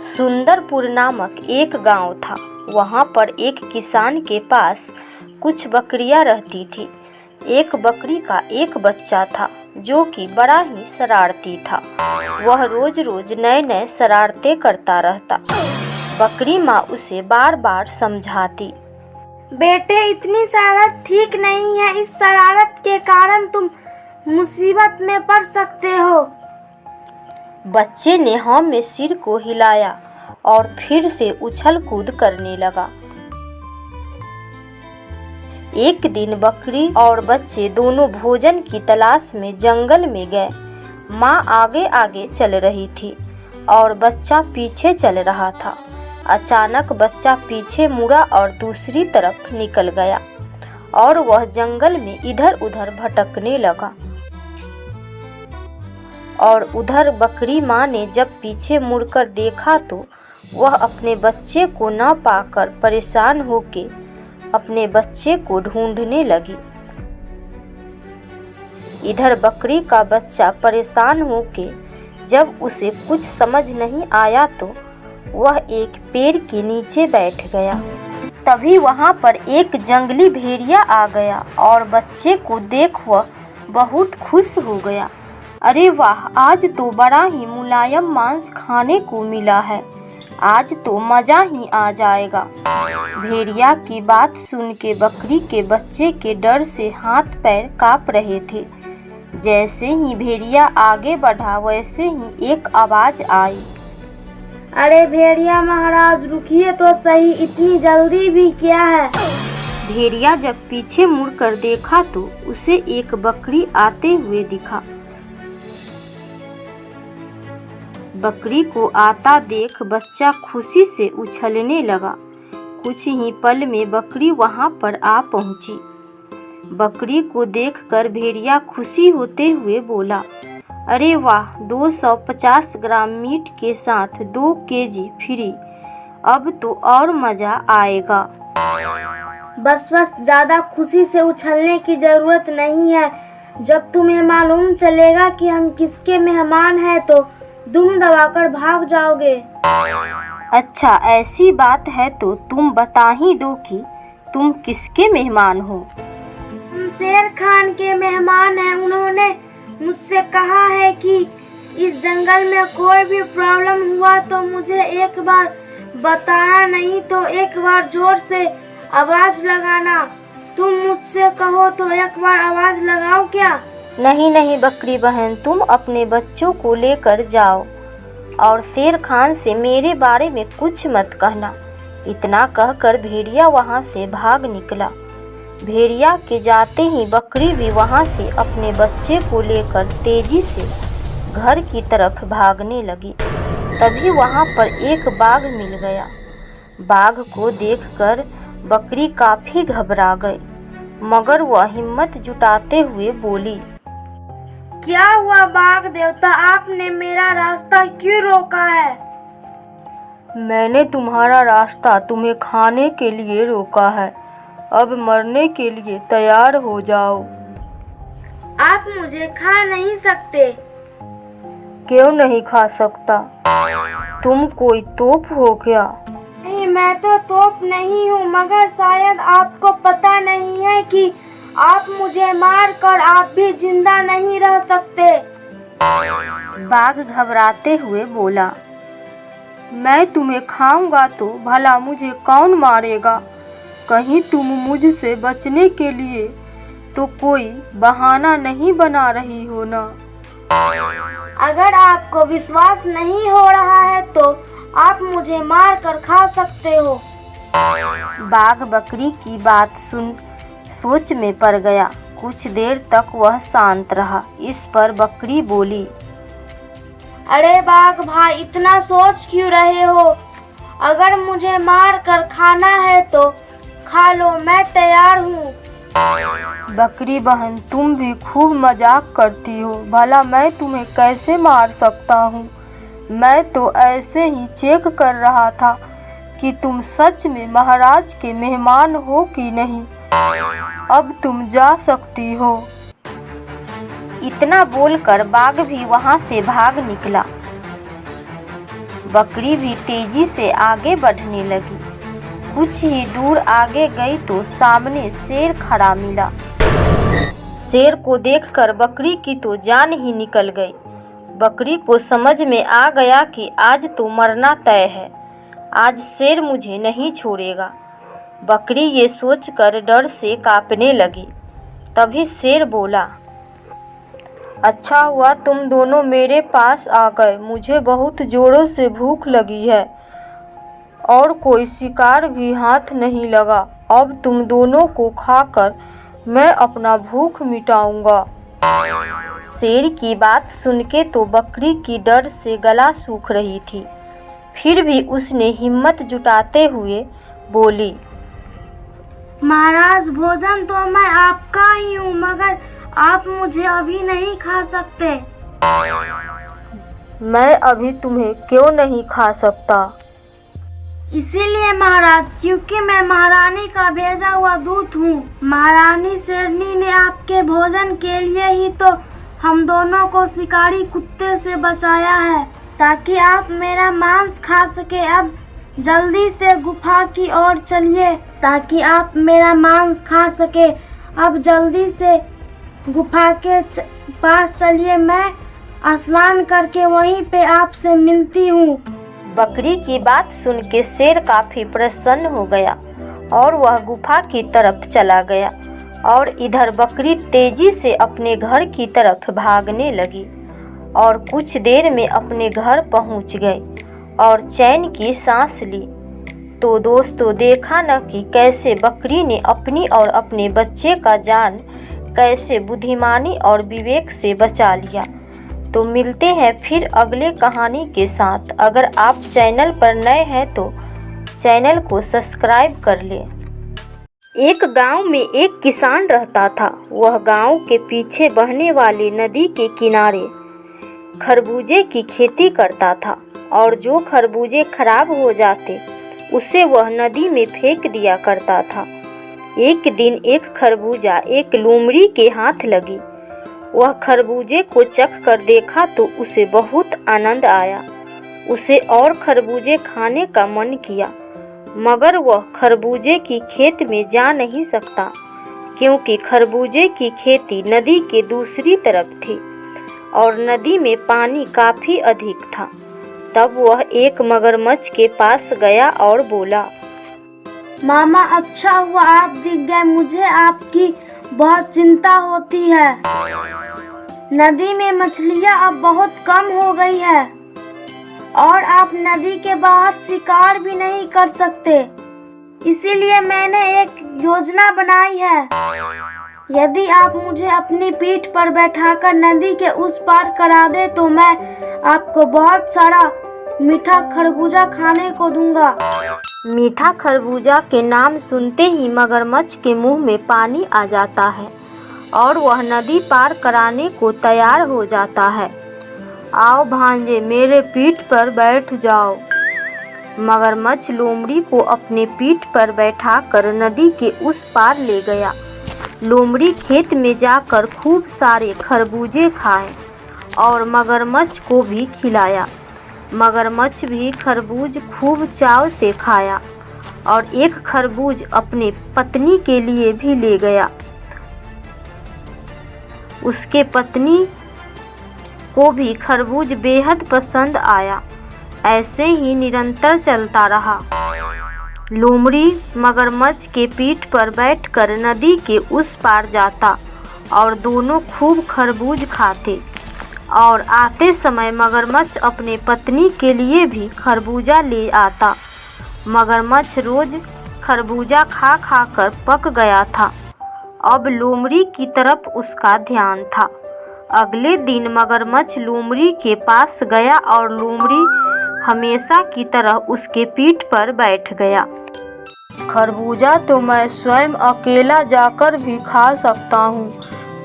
सुंदरपुर नामक एक गांव था। वहां पर एक किसान के पास कुछ बकरियां रहती थी। एक बकरी का एक बच्चा था जो कि बड़ा ही शरारती था। वह रोज रोज नए नए शरारतें करता रहता। बकरी माँ उसे बार बार समझाती, बेटे इतनी शरारत ठीक नहीं है, इस शरारत के कारण तुम मुसीबत में पड़ सकते हो। बच्चे ने हाँ में सिर को हिलाया और फिर से उछल कूद करने लगा। एक दिन बकरी और बच्चे दोनों भोजन की तलाश में जंगल में गए। माँ आगे आगे चल रही थी और बच्चा पीछे चल रहा था। अचानक बच्चा पीछे मुड़ा और दूसरी तरफ निकल गया और वह जंगल में इधर उधर भटकने लगा। और उधर बकरी माँ ने जब पीछे मुड़कर देखा तो वह अपने बच्चे को न पाकर परेशान होके अपने बच्चे को ढूंढने लगी। इधर बकरी का बच्चा परेशान होके जब उसे कुछ समझ नहीं आया तो वह एक पेड़ के नीचे बैठ गया। तभी वहां पर एक जंगली भेड़िया आ गया और बच्चे को देख वह बहुत खुश हो गया। अरे वाह, आज तो बड़ा ही मुलायम मांस खाने को मिला है, आज तो मजा ही आ जाएगा। भेड़िया की बात सुन के बकरी के बच्चे के डर से हाथ पैर कांप रहे थे। जैसे ही भेड़िया आगे बढ़ा वैसे ही एक आवाज आई, अरे भेड़िया महाराज रुकिए तो सही, इतनी जल्दी भी क्या है। भेड़िया जब पीछे मुड़कर देखा तो उसे एक बकरी आते हुए दिखा। बकरी को आता देख बच्चा खुशी से उछलने लगा। कुछ ही पल में बकरी वहां पर आ पहुंची। बकरी को देखकर भेड़िया खुशी होते हुए बोला, अरे वाह, 250 ग्राम मीट के साथ 2 केजी फ्री, अब तो और मजा आएगा। बस ज्यादा खुशी से उछलने की जरूरत नहीं है। जब तुम्हें मालूम चलेगा कि हम किसके मेहमान हैं तो दुम दबाकर भाग जाओगे। अच्छा, ऐसी बात है तो तुम बता ही दो कि तुम किसके मेहमान हो। हम शेर खान के मेहमान हैं। उन्होंने मुझसे कहा है कि इस जंगल में कोई भी प्रॉब्लम हुआ तो मुझे एक बार बताना, नहीं तो एक बार जोर से आवाज लगाना। तुम मुझसे कहो तो एक बार आवाज लगाओ क्या? नहीं नहीं बकरी बहन, तुम अपने बच्चों को लेकर जाओ और शेर खान से मेरे बारे में कुछ मत कहना। इतना कहकर भेड़िया वहां से भाग निकला। भेड़िया के जाते ही बकरी भी वहां से अपने बच्चे को लेकर तेजी से घर की तरफ भागने लगी। तभी वहां पर एक बाघ मिल गया। बाघ को देखकर बकरी काफी घबरा गई, मगर वह हिम्मत जुटाते हुए बोली, क्या हुआ बाघ देवता, आपने मेरा रास्ता क्यों रोका है? मैंने तुम्हारा रास्ता तुम्हें खाने के लिए रोका है। अब मरने के लिए तैयार हो जाओ। आप मुझे खा नहीं सकते। क्यों नहीं खा सकता? तुम कोई तोप हो क्या? नहीं, मैं तो तोप नहीं हूँ, मगर शायद आपको पता नहीं है कि आप मुझे मार कर आप भी जिंदा नहीं रह सकते। बाघ घबराते हुए बोला, मैं तुम्हें खाऊंगा तो भला मुझे कौन मारेगा? कहीं तुम मुझसे बचने के लिए तो कोई बहाना नहीं बना रही हो ना? अगर आपको विश्वास नहीं हो रहा है तो आप मुझे मार कर खा सकते हो। बाघ बकरी की बात सुन सोच में पड़ गया। कुछ देर तक वह शांत रहा। इस पर बकरी बोली, अरे बाघ भाई, इतना सोच क्यों रहे हो? अगर मुझे मार कर खाना है तो खा लो, मैं तैयार हूँ। बकरी बहन, तुम भी खूब मजाक करती हो। भला मैं तुम्हें कैसे मार सकता हूँ? मैं तो ऐसे ही चेक कर रहा था कि तुम सच में महाराज के मेहमान हो कि नहीं। अब तुम जा सकती हो। इतना बोलकर बाघ भी वहां से भाग निकला। बकरी भी तेजी से आगे बढ़ने लगी। कुछ ही दूर आगे गई तो सामने शेर खड़ा मिला। शेर को देखकर बकरी की तो जान ही निकल गई। बकरी को समझ में आ गया कि आज तो मरना तय है, आज शेर मुझे नहीं छोड़ेगा। बकरी ये सोचकर डर से कांपने लगी। तभी शेर बोला, अच्छा हुआ तुम दोनों मेरे पास आ गए, मुझे बहुत जोरों से भूख लगी है और कोई शिकार भी हाथ नहीं लगा। अब तुम दोनों को खाकर मैं अपना भूख मिटाऊंगा। शेर की बात सुनके तो बकरी की डर से गला सूख रही थी, फिर भी उसने हिम्मत जुटाते हुए बोली, महाराज भोजन तो मैं आपका ही हूँ, मगर आप मुझे अभी नहीं खा सकते। मैं अभी तुम्हें क्यों नहीं खा सकता? इसीलिए महाराज क्योंकि मैं महारानी का भेजा हुआ दूत हूँ। महारानी शेरनी ने आपके भोजन के लिए ही तो हम दोनों को शिकारी कुत्ते से बचाया है, ताकि आप मेरा मांस खा सके। अब जल्दी से गुफा की ओर चलिए ताकि आप मेरा मांस खा सके। अब जल्दी से गुफा के पास चलिए, मैं स्नान करके वहीं पे आपसे मिलती हूँ। बकरी की बात सुन के शेर काफी प्रसन्न हो गया और वह गुफा की तरफ चला गया और इधर बकरी तेजी से अपने घर की तरफ भागने लगी और कुछ देर में अपने घर पहुंच गई और चैन की सांस ली। तो दोस्तों देखा न कि कैसे बकरी ने अपनी और अपने बच्चे का जान कैसे बुद्धिमानी और विवेक से बचा लिया। तो मिलते हैं फिर अगले कहानी के साथ। अगर आप चैनल पर नए हैं तो चैनल को सब्सक्राइब कर लें। एक गांव में एक किसान रहता था। वह गांव के पीछे बहने वाली नदी के किनारे खरबूजे की खेती करता था और जो खरबूजे खराब हो जाते उसे वह नदी में फेंक दिया करता था। एक दिन एक खरबूजा एक लोमड़ी के हाथ लगी। वह खरबूजे को चख कर देखा तो उसे बहुत आनंद आया। उसे और खरबूजे खाने का मन किया, मगर वह खरबूजे की खेत में जा नहीं सकता क्योंकि खरबूजे की खेती नदी के दूसरी तरफ थी और नदी में पानी काफ़ी अधिक था। तब वह एक मगरमच्छ के पास गया और बोला, मामा अच्छा हुआ आप दिख गए, मुझे आपकी बहुत चिंता होती है। नदी में मछलियाँ अब बहुत कम हो गई है और आप नदी के बाहर शिकार भी नहीं कर सकते। इसीलिए मैंने एक योजना बनाई है। यदि आप मुझे अपनी पीठ पर बैठाकर नदी के उस पार करा दे तो मैं आपको बहुत सारा मीठा खरबूजा खाने को दूंगा। मीठा खरबूजा के नाम सुनते ही मगरमच्छ के मुंह में पानी आ जाता है और वह नदी पार कराने को तैयार हो जाता है। आओ भांजे, मेरे पीठ पर बैठ जाओ। मगरमच्छ लोमड़ी को अपने पीठ पर बैठाकर नदी के उस पार ले गया। लोमड़ी खेत में जाकर खूब सारे खरबूजे खाए और मगरमच्छ को भी खिलाया। मगरमच्छ भी खरबूज खूब चाव से खाया और एक खरबूज अपने पत्नी के लिए भी ले गया। उसके पत्नी को भी खरबूज बेहद पसंद आया। ऐसे ही निरंतर चलता रहा। लोमड़ी मगरमच्छ के पीठ पर बैठकर नदी के उस पार जाता और दोनों खूब खरबूज खाते और आते समय मगरमच्छ अपने पत्नी के लिए भी खरबूजा ले आता। मगरमच्छ रोज खरबूजा खा खा कर पक गया था। अब लोमड़ी की तरफ उसका ध्यान था। अगले दिन मगरमच्छ लोमड़ी के पास गया और लोमड़ी हमेशा की तरह उसके पीठ पर बैठ गया। खरबूजा तो मैं स्वयं अकेला जाकर भी खा सकता हूँ,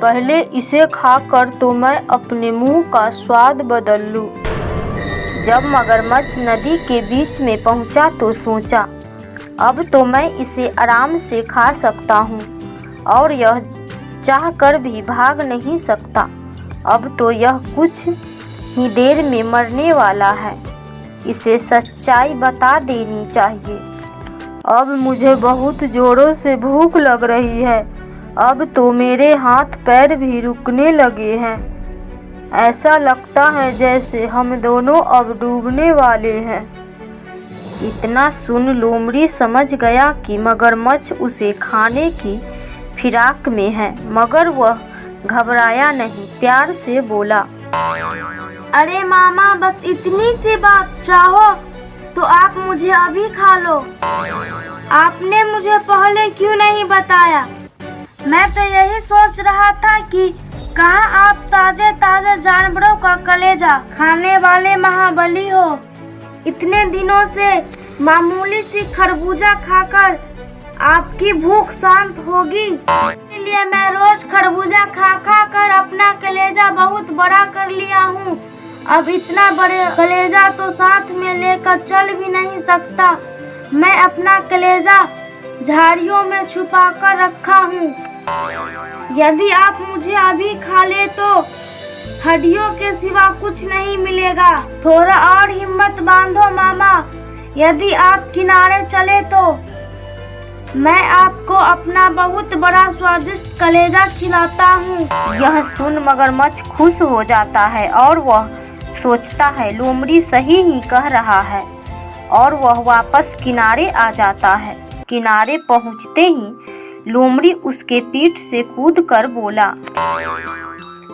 पहले इसे खाकर तो मैं अपने मुंह का स्वाद बदल लूँ। जब मगरमच्छ नदी के बीच में पहुँचा तो सोचा, अब तो मैं इसे आराम से खा सकता हूँ और यह चाह कर भी भाग नहीं सकता। अब तो यह कुछ ही देर में मरने वाला है। इसे सच्चाई बता देनी चाहिए। अब मुझे बहुत जोरों से भूख लग रही है। अब तो मेरे हाथ पैर भी रुकने लगे हैं। ऐसा लगता है जैसे हम दोनों अब डूबने वाले हैं। इतना सुन लोमड़ी समझ गया कि मगरमच्छ उसे खाने की फिराक में है, मगर वह घबराया नहीं, प्यार से बोला, अरे मामा, बस इतनी सी बात, चाहो तो आप मुझे अभी खा लो। आपने मुझे पहले क्यों नहीं बताया? मैं तो यही सोच रहा था कि कहाँ आप ताजे ताजे जानवरों का कलेजा खाने वाले महाबली हो। इतने दिनों से मामूली सी खरबूजा खाकर आपकी भूख शांत होगी, इसलिए मैं रोज खरबूजा खा खा कर अपना कलेजा बहुत बड़ा कर लिया हूँ। अब इतना बड़े कलेजा तो साथ में लेकर चल भी नहीं सकता। मैं अपना कलेजा झाड़ियों में छुपा कर रखा हूँ। यदि आप मुझे अभी खा ले तो हड्डियों के सिवा कुछ नहीं मिलेगा। थोड़ा और हिम्मत बांधो मामा। यदि आप किनारे चले तो मैं आपको अपना बहुत बड़ा स्वादिष्ट कलेजा खिलाता हूँ। यह सुन मगरमच्छ खुश हो जाता है और वह सोचता है लोमड़ी सही ही कह रहा है, और वह वापस किनारे आ जाता है। किनारे पहुँचते ही लोमड़ी उसके पीठ से कूदकर बोला,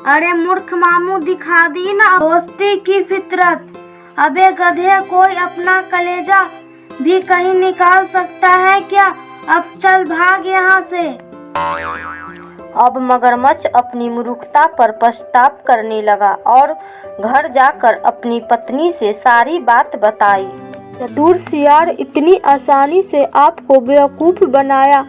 अरे मूर्ख मामू, दिखा दी ना दोस्ती की फितरत। अबे गधे, कोई अपना कलेजा भी कहीं निकाल सकता है क्या? अब चल भाग यहाँ से। अब मगरमच्छ अपनी मूर्खता पर पछतावा करने लगा और घर जाकर अपनी पत्नी से सारी बात बताई। चतुर सियार, इतनी आसानी से आपको बेवकूफ़ बनाया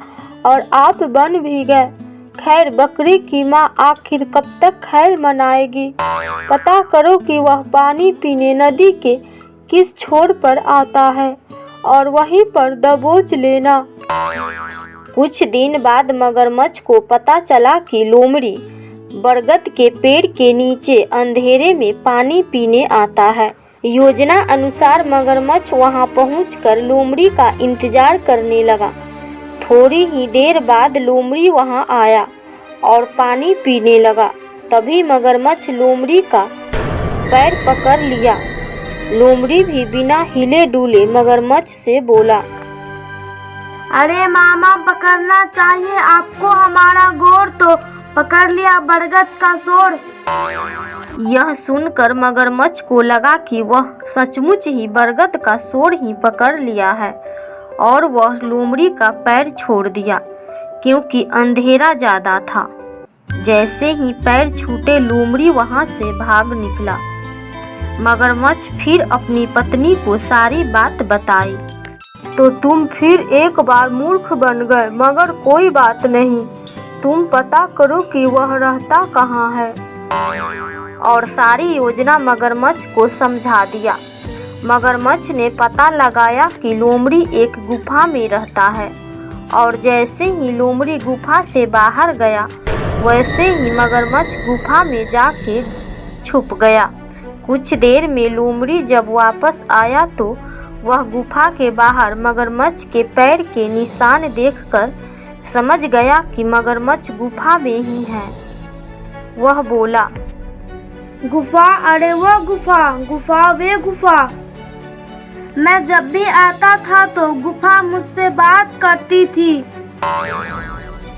और आप बन भी गए। खैर, बकरी की माँ आखिर कब तक खैर मनाएगी? पता करो कि वह पानी पीने नदी के किस छोर पर आता है और वहीं पर दबोच लेना। कुछ दिन बाद मगरमच्छ को पता चला कि लोमड़ी बरगद के पेड़ के नीचे अंधेरे में पानी पीने आता है। योजना अनुसार मगरमच्छ वहां पहुंचकर लोमड़ी का इंतजार करने लगा। थोड़ी ही देर बाद लोमड़ी वहां आया और पानी पीने लगा। तभी मगरमच्छ लोमड़ी का पैर पकड़ लिया। लोमड़ी भी बिना हिले डुले मगरमच्छ से बोला, अरे मामा, पकड़ना चाहिए आपको, हमारा गोर तो पकड़ लिया बरगद का सोर। यह सुनकर मगरमच्छ को लगा कि वह सचमुच ही बरगद का सोर ही पकड़ लिया है और वह लोमड़ी का पैर छोड़ दिया, क्योंकि अंधेरा ज़्यादा था। जैसे ही पैर छूटे लोमड़ी वहाँ से भाग निकला। मगरमच्छ फिर अपनी पत्नी को सारी बात बताई। तो तुम फिर एक बार मूर्ख बन गए, मगर कोई बात नहीं, तुम पता करो कि वह रहता कहाँ है। और सारी योजना मगरमच्छ को समझा दिया। मगरमच्छ ने पता लगाया कि लोमड़ी एक गुफा में रहता है, और जैसे ही लोमड़ी गुफा से बाहर गया वैसे ही मगरमच्छ गुफा में जाके छुप गया। कुछ देर में लोमड़ी जब वापस आया तो वह गुफा के बाहर मगरमच्छ के पैर के निशान देखकर समझ गया कि मगरमच्छ गुफा में ही है। वह बोला, गुफा, अरे वह गुफा, गुफा वे गुफा। मैं जब भी आता था तो गुफा मुझसे बात करती थी,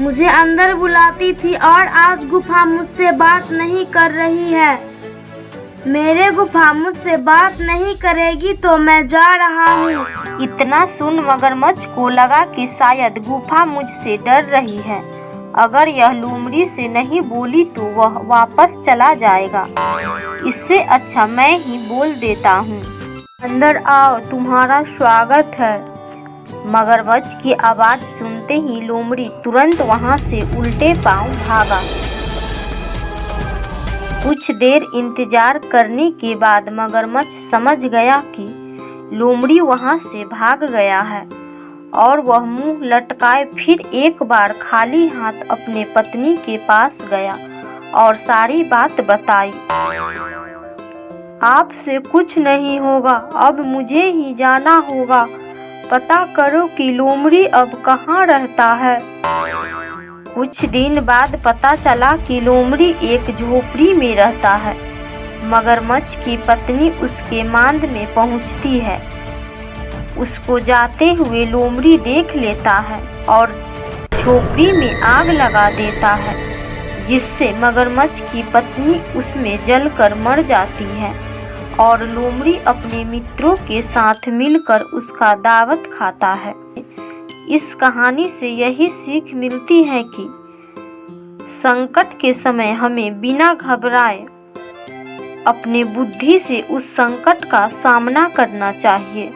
मुझे अंदर बुलाती थी, और आज गुफा मुझसे बात नहीं कर रही है। मेरे गुफा मुझसे बात नहीं करेगी तो मैं जा रहा हूँ। इतना सुन मगरमच्छ को लगा कि शायद गुफा मुझसे डर रही है। अगर यह लोमड़ी से नहीं बोली तो वह वापस चला जाएगा। इससे अच्छा मैं ही बोल देता हूँ। अंदर आओ, तुम्हारा स्वागत है। मगरमच्छ की आवाज़ सुनते ही लोमड़ी तुरंत वहाँ से उल्टे पांव भागा। कुछ देर इंतजार करने के बाद मगरमच्छ समझ गया कि लोमड़ी वहाँ से भाग गया है, और वह मुंह लटकाए फिर एक बार खाली हाथ अपने पत्नी के पास गया और सारी बात बताई। आपसे कुछ नहीं होगा, अब मुझे ही जाना होगा। पता करो कि लोमड़ी अब कहाँ रहता है। कुछ दिन बाद पता चला कि लोमड़ी एक झोपड़ी में रहता है। मगरमच्छ की पत्नी उसके मांद में पहुंचती है। उसको जाते हुए लोमड़ी देख लेता है और झोपड़ी में आग लगा देता है, जिससे मगरमच्छ की पत्नी उसमें जलकर मर जाती है और लोमड़ी अपने मित्रों के साथ मिलकर उसका दावत खाता है। इस कहानी से यही सीख मिलती है कि संकट के समय हमें बिना घबराए अपनी बुद्धि से उस संकट का सामना करना चाहिए।